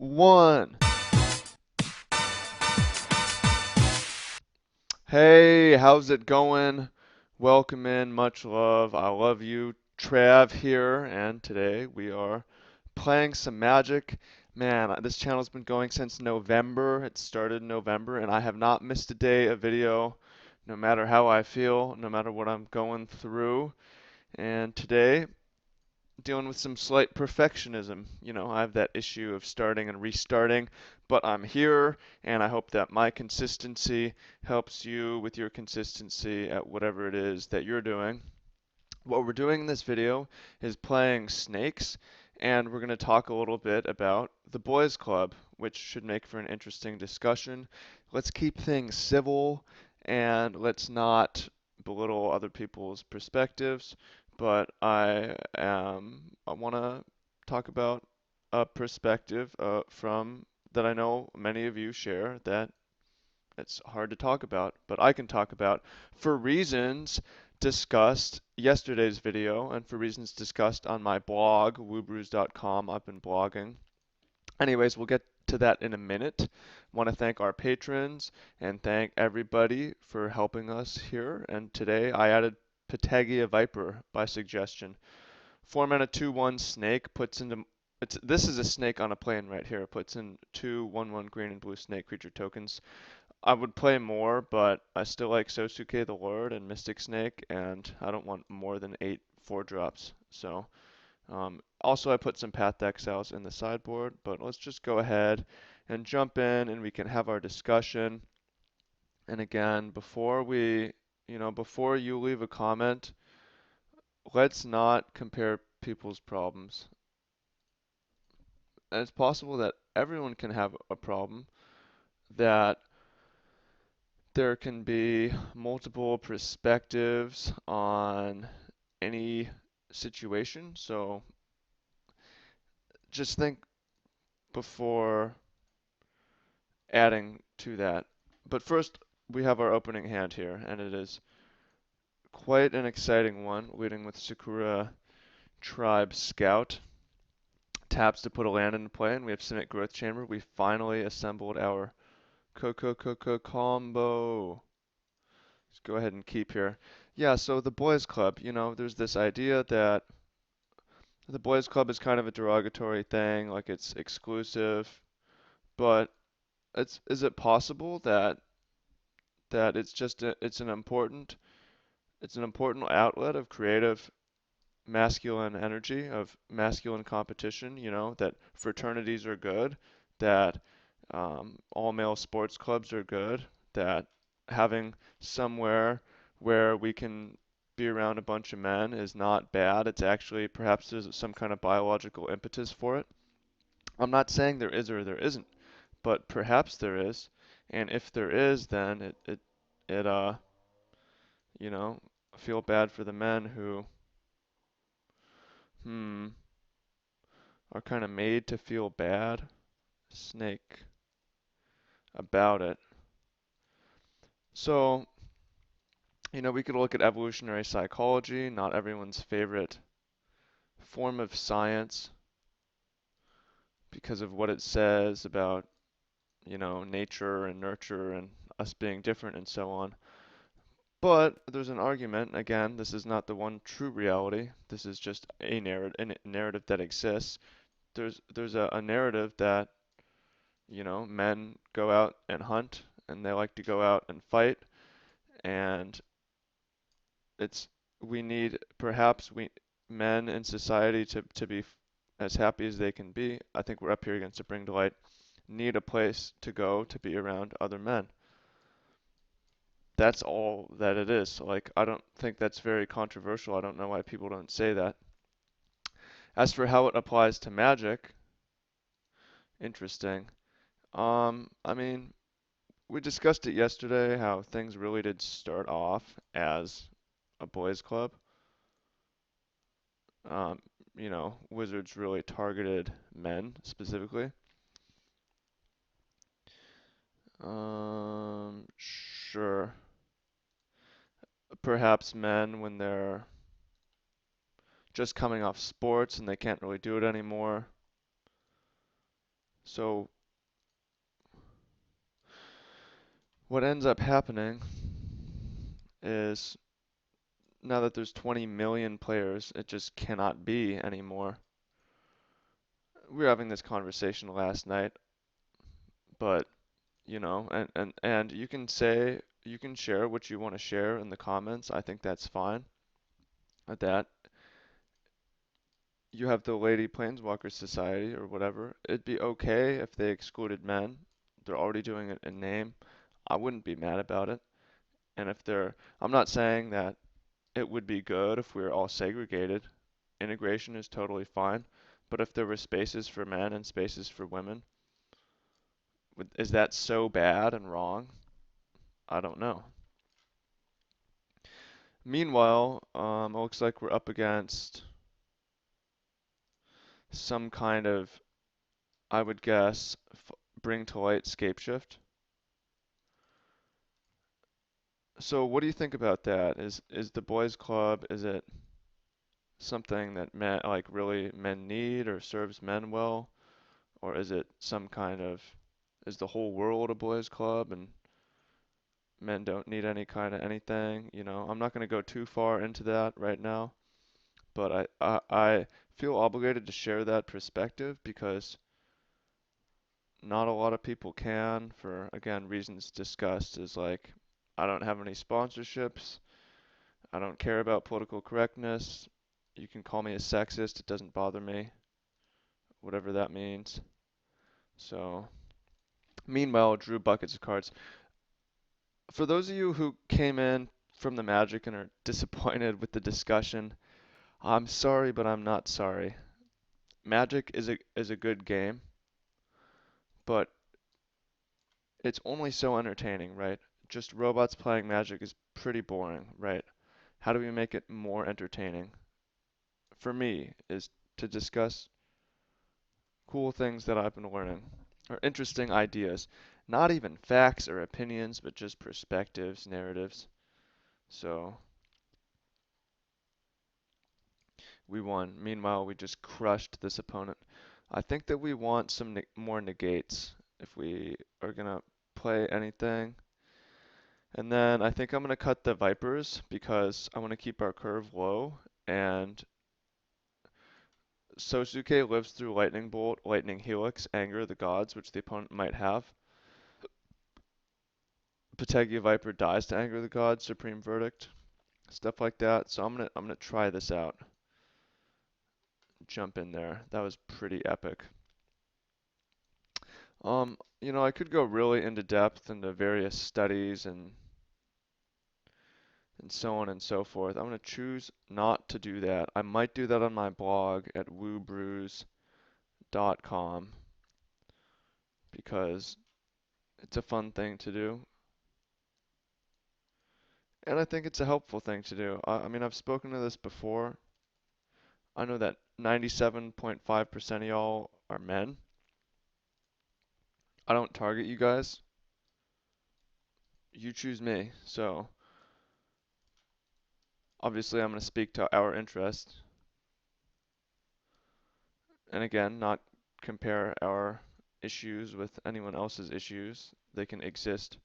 one. Hey, how's it going? Welcome in, much love. I love you. Trav here, and today we are playing some Magic. Man, this channel's been going since November. It started in November, and I have not missed a day of video, no matter how I feel, no matter what I'm going through. And today dealing with some slight perfectionism. I have that issue of starting and restarting, but I'm here, and I hope that my consistency helps you with your consistency at whatever it is that you're doing. What we're doing in this video is playing snakes, and we're going to talk a little bit about the boys club, which should make for an interesting discussion. Let's keep things civil, and let's not belittle other people's perspectives, but I want to talk about a perspective from that I know many of you share that it's hard to talk about, but I can talk about for reasons discussed yesterday's video and for reasons discussed on my blog, woobrews.com. I've been blogging. Anyways, we'll get to that in a minute. Want to thank our patrons and thank everybody for helping us here. And today I added Patagia Viper by suggestion. 4 mana 2/1 snake puts into this is a snake on a plane right here. It puts in two 1/1 green and blue snake creature tokens. I would play more, but I still like Sosuke the Lord and Mystic Snake, and I don't want more than 8 4-drops. So, also I put some Path Exiles in the sideboard, but let's just go ahead and jump in and we can have our discussion. And again, before you leave a comment, let's not compare people's problems. And it's possible that everyone can have a problem, that there can be multiple perspectives on any situation. So just think before adding to that. But first, we have our opening hand here, and it is quite an exciting one, leading with Sakura Tribe Scout. Taps to put a land into play, and we have Simic Growth Chamber. We finally assembled our Coco combo. Let's go ahead and keep here. Yeah, so the boys club, there's this idea that the boys club is kind of a derogatory thing, like it's exclusive, but is it possible that it's an important outlet of creative masculine energy, of masculine competition, that fraternities are good, that all male sports clubs are good, that having somewhere where we can be around a bunch of men is not bad. It's actually perhaps there's some kind of biological impetus for it. I'm not saying there is or there isn't, but perhaps there is. And if there is, then it you know, I feel bad for the men who hmm are kind of made to feel bad, snake, about it. So, we could look at evolutionary psychology, not everyone's favorite form of science because of what it says about, nature and nurture and us being different and so on. But there's an argument, again, this is not the one true reality. This is just a narrative that exists. There's a narrative that, men go out and hunt and they like to go out and fight and it's we need perhaps we men in society to be as happy as they can be. I think we're up here against a bring to light. Need a place to go to be around other men. That's all that it is. Like I don't think that's very controversial. I don't know why people don't say that. As for how it applies to magic, interesting. I mean, we discussed it yesterday how things really did start off as a boys' club. Um, Wizards really targeted men specifically. Sure. Perhaps men when they're just coming off sports and they can't really do it anymore. So what ends up happening is now that there's 20 million players, it just cannot be anymore. We were having this conversation last night, but and you can say you can share what you want to share in the comments. I think that's fine. At that, you have the Lady Planeswalker Society or whatever. It'd be okay if they excluded men. They're already doing it in name. I wouldn't be mad about it. And if they're, I'm not saying that it would be good if we were all segregated. Integration is totally fine. But if there were spaces for men and spaces for women, is that so bad and wrong? I don't know. Meanwhile, it looks like we're up against some kind of, I would guess, bring to light Scapeshift. So what do you think about that? Is the boys club, is it something that men like really men need or serves men well? Or is it some kind of, is the whole world a boys club and men don't need any kind of anything? I'm not going to go too far into that right now, but I feel obligated to share that perspective because not a lot of people can for, again, reasons discussed is like, I don't have any sponsorships. I don't care about political correctness. You can call me a sexist. It doesn't bother me, whatever that means. So, meanwhile, drew buckets of cards. For those of you who came in from the Magic and are disappointed with the discussion, I'm sorry, but I'm not sorry. Magic is a good game, but it's only so entertaining, right? Just robots playing Magic is pretty boring, right? How do we make it more entertaining? For me, is to discuss cool things that I've been learning or interesting ideas. Not even facts or opinions, but just perspectives, narratives. So we won. Meanwhile, we just crushed this opponent. I think that we want some more negates if we are gonna play anything. And then I think I'm gonna cut the Vipers because I want to keep our curve low. And Sosuke lives through Lightning Bolt, Lightning Helix, Anger the Gods, which the opponent might have. Pategia Viper dies to Anger the Gods, Supreme Verdict, stuff like that. So I'm gonna try this out. Jump in there. That was pretty epic. I could go really into depth into various studies and so on and so forth. I'm gonna choose not to do that. I might do that on my blog at woobrews.com because it's a fun thing to do. And I think it's a helpful thing to do. I mean, I've spoken to this before. I know that 97.5% of y'all are men. I don't target you guys. You choose me. So obviously I'm going to speak to our interests. And again, not compare our issues with anyone else's issues. They can exist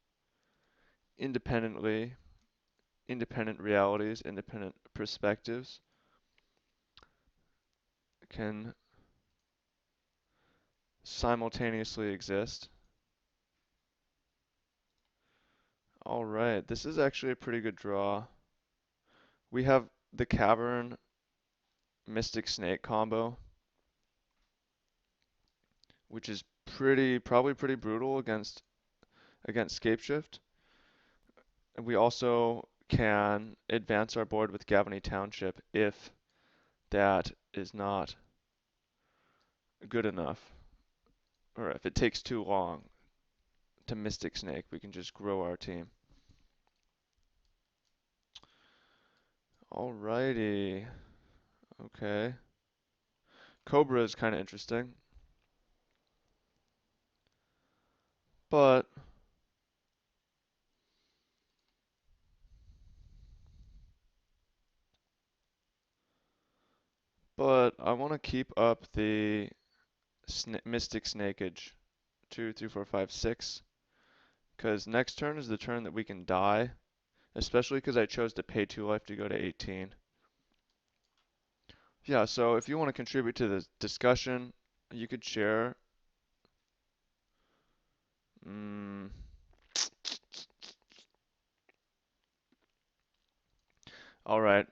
independently, independent realities, independent perspectives can simultaneously exist. All right, this is actually a pretty good draw. We have the Cavern Mystic Snake combo, which is probably pretty brutal against Scapeshift. And we also can advance our board with Gavany Township if that is not good enough, or if it takes too long to Mystic Snake, we can just grow our team. Alrighty, okay. Cobra is kind of interesting, but I want to keep up the Mystic Snakeage. 2, 3, 4, 5, 6. Because next turn is the turn that we can die, especially because I chose to pay 2 life to go to 18. Yeah, so if you want to contribute to the discussion, you could share. Mm, all right.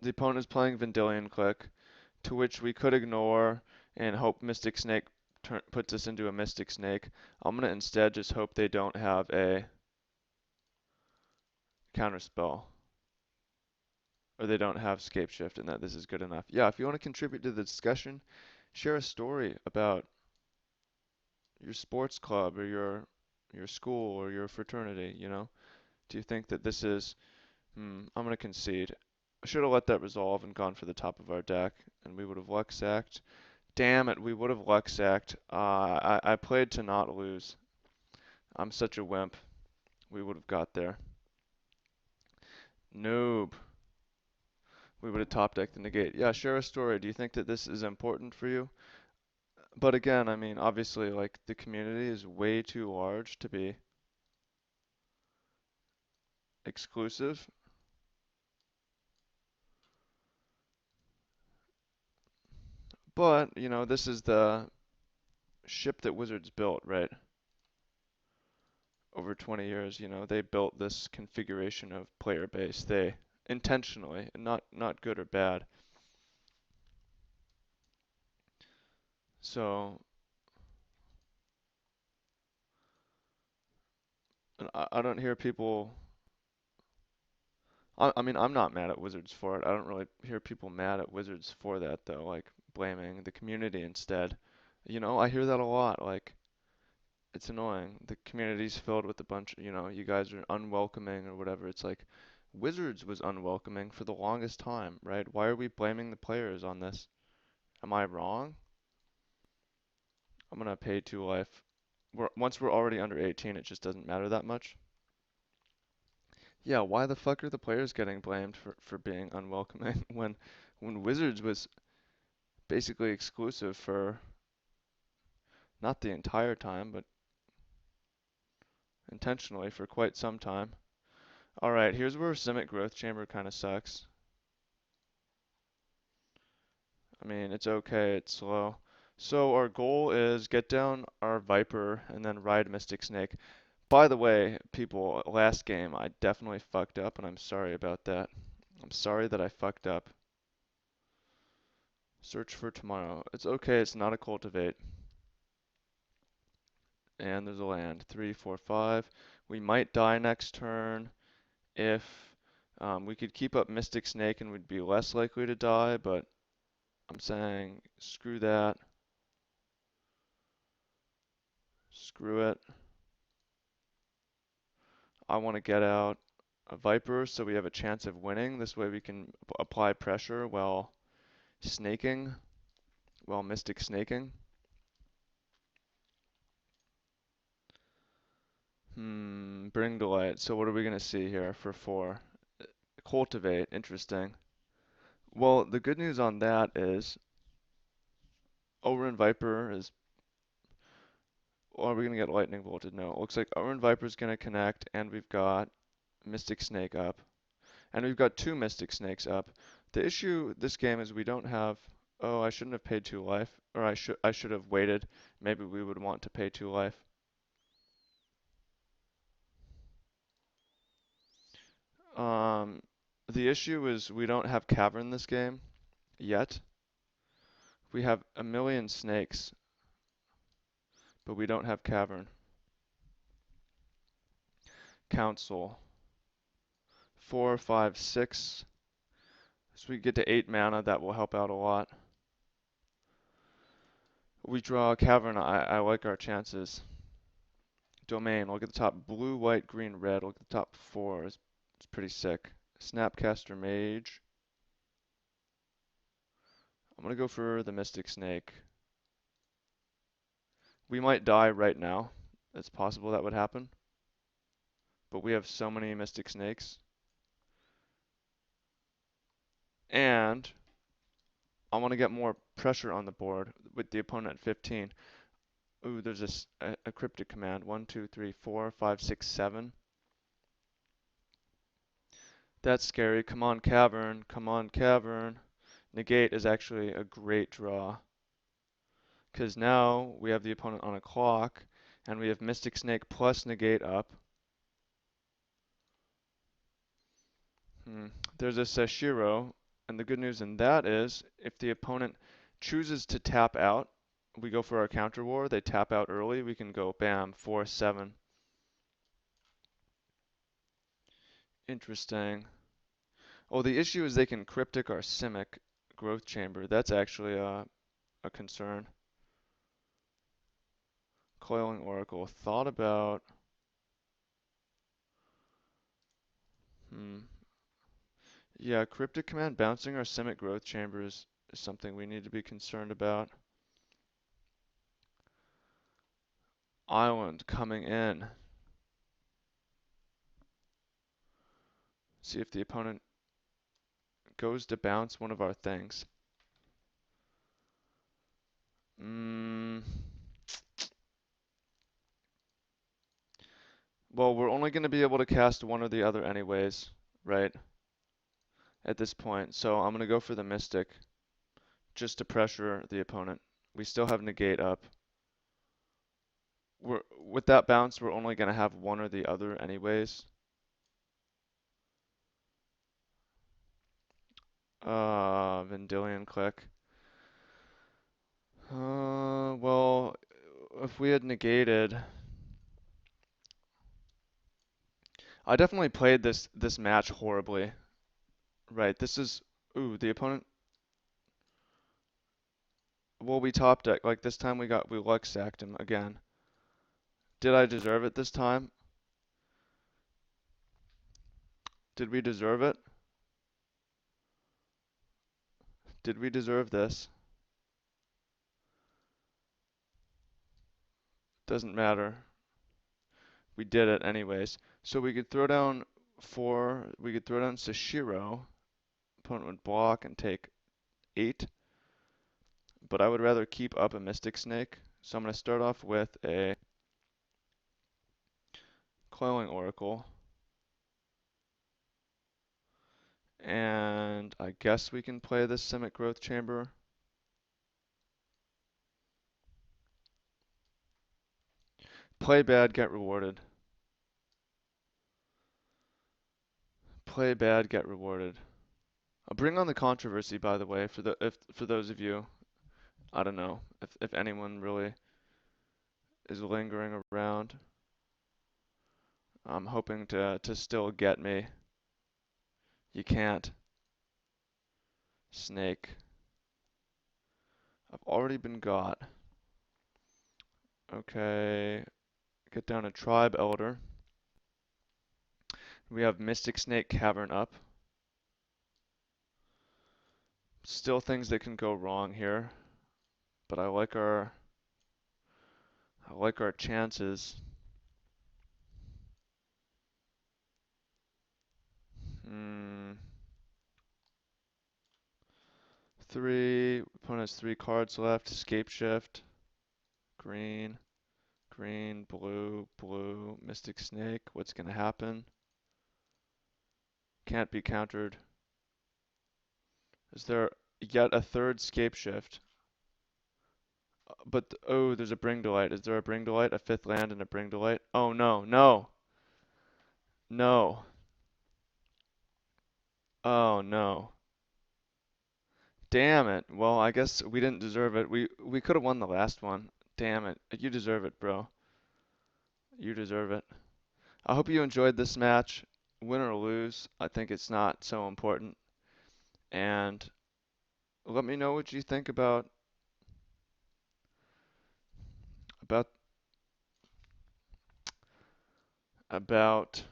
The opponent is playing Vendilion Click, to which we could ignore and hope Mystic Snake puts us into a Mystic Snake. I'm going to instead just hope they don't have a counterspell, or they don't have Scapeshift, and that this is good enough. Yeah, if you want to contribute to the discussion, share a story about your sports club or your school or your fraternity, you know? Do you think that this is, I'm going to concede. I should have let that resolve and gone for the top of our deck, and we would have luck sacked. Damn it, we would have luck sacked. I played to not lose. I'm such a wimp. We would have got there. Noob. We would have top decked the negate. Yeah, share a story. Do you think that this is important for you? But again, I mean, obviously, like, the community is way too large to be exclusive. But, you know, this is the ship that Wizards built, right? Over 20 years, you know, they built this configuration of player base. They intentionally, and not good or bad. So, and I don't hear people. I mean, I'm not mad at Wizards for it. I don't really hear people mad at Wizards for that though, like blaming the community instead. You know, I hear that a lot. Like, it's annoying. The community's filled with a bunch, you know, you guys are unwelcoming or whatever. It's like Wizards was unwelcoming for the longest time, right? Why are we blaming the players on this? Am I wrong? I'm gonna pay 2 life. Once we're already under 18, it just doesn't matter that much. Yeah, why the fuck are the players getting blamed for being unwelcoming when Wizards was basically exclusive for not the entire time, but intentionally for quite some time. Alright, here's where Simic Growth Chamber kind of sucks. I mean, it's okay, it's slow. So our goal is get down our Viper and then ride Mystic Snake. By the way, people, last game I definitely fucked up and I'm sorry about that. I'm sorry that I fucked up. Search for tomorrow. It's okay, it's not a cultivate. And there's a land. 3, 4, 5. We might die next turn if we could keep up Mystic Snake and we'd be less likely to die, but I'm saying screw that. Screw it. I want to get out a Viper so we have a chance of winning. This way we can apply pressure while snaking, while Mystic Snaking. Bring to light. So what are we going to see here for 4? Cultivate. Interesting. Well, the good news on that is Orin Viper is. Or are we going to get Lightning Bolted? No. It looks like Orin Viper is going to connect, and we've got Mystic Snake up. And we've got 2 Mystic Snakes up. The issue this game is we don't have. Oh, I shouldn't have paid 2 life. Or I should have waited. Maybe we would want to pay 2 life. Um, the issue is we don't have Cavern this game yet. We have a million snakes, but we don't have Cavern. Council. 4, 5, 6. So we get to 8 mana, that will help out a lot. We draw a Cavern, I like our chances. Domain, look at the top, blue, white, green, red. Look at the top 4, it's pretty sick. Snapcaster Mage. I'm gonna go for the Mystic Snake. We might die right now. It's possible that would happen. But we have so many Mystic Snakes. And I want to get more pressure on the board with the opponent at 15. Ooh, there's a cryptic command. 1, 2, 3, 4, 5, 6, 7. That's scary. Come on, cavern. Come on, cavern. Negate is actually a great draw. Because now we have the opponent on a clock, and we have Mystic Snake plus negate up. Hmm. There's a Seshiro, and the good news in that is if the opponent chooses to tap out, we go for our counter war. They tap out early, we can go bam, 4-7. Interesting. Oh, the issue is they can cryptic our Simic growth chamber. That's actually a concern. Coiling Oracle. Thought about. Hmm. Yeah, cryptic command bouncing our Simic growth chambers is something we need to be concerned about. Island coming in. See if the opponent goes to bounce one of our things. Mm, well, we're only going to be able to cast one or the other anyways, right? At this point. So I'm going to go for the Mystic just to pressure the opponent. We still have negate up. With that bounce, we're only going to have one or the other anyways. Vendilion click. Well, if we had negated, I definitely played this match horribly. Right, this is, ooh, the opponent, well, we top deck, like this time we luck sacked him again. Did I deserve it this time? Did we deserve it? Did we deserve this? Doesn't matter. We did it anyways. So we could throw down we could throw down Sashiro. Opponent would block and take 8. But I would rather keep up a Mystic Snake. So I'm going to start off with a Coiling Oracle. And I guess we can play this Simic Growth Chamber. Play bad, get rewarded. Play bad, get rewarded. I'll bring on the controversy, by the way, for those of you, I don't know, if anyone really is lingering around. I'm hoping to still get me. You can't. Snake. I've already been got. Okay. Get down a Tribe Elder. We have Mystic Snake Cavern up. Still things that can go wrong here, but I like our chances. Hmm. Opponent has 3 cards left. Scapeshift. Green. Green, blue, blue, Mystic Snake. What's gonna happen? Can't be countered. Is there yet a third Scapeshift? But oh, there's a Bring Delight. Is there a Bring Delight? A 5th land and a Bring Delight? Oh no, no, no. Oh no. Damn it. Well, I guess we didn't deserve it. We could have won the last one. Damn it. You deserve it, bro. You deserve it. I hope you enjoyed this match. Win or lose, I think it's not so important. And let me know what you think about about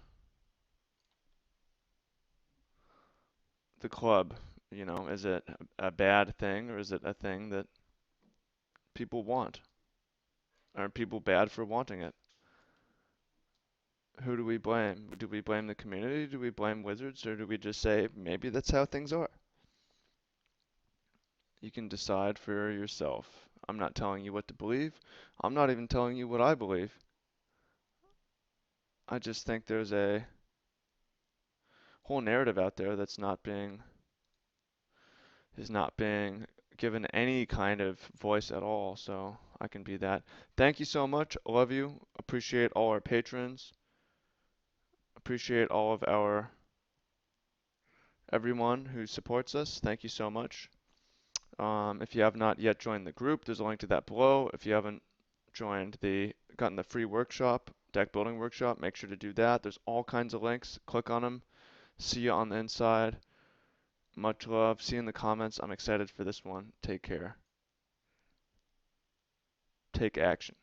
the club. You know, is it a bad thing or is it a thing that people want? Are people bad for wanting it? Who do we blame? Do we blame the community? Do we blame Wizards? Or do we just say maybe that's how things are? You can decide for yourself. I'm not telling you what to believe. I'm not even telling you what I believe. I just think there's a whole narrative out there that's not being is not being given any kind of voice at all. So I can be that. Thank you so much. Love you. Appreciate all our patrons. Appreciate all of our everyone who supports us. Thank you so much. If you have not yet joined the group, there's a link to that below. If you haven't gotten the free workshop, deck building workshop, make sure to do that. There's all kinds of links. Click on them. See you on the inside. Much love. See you in the comments. I'm excited for this one. Take care. Take action.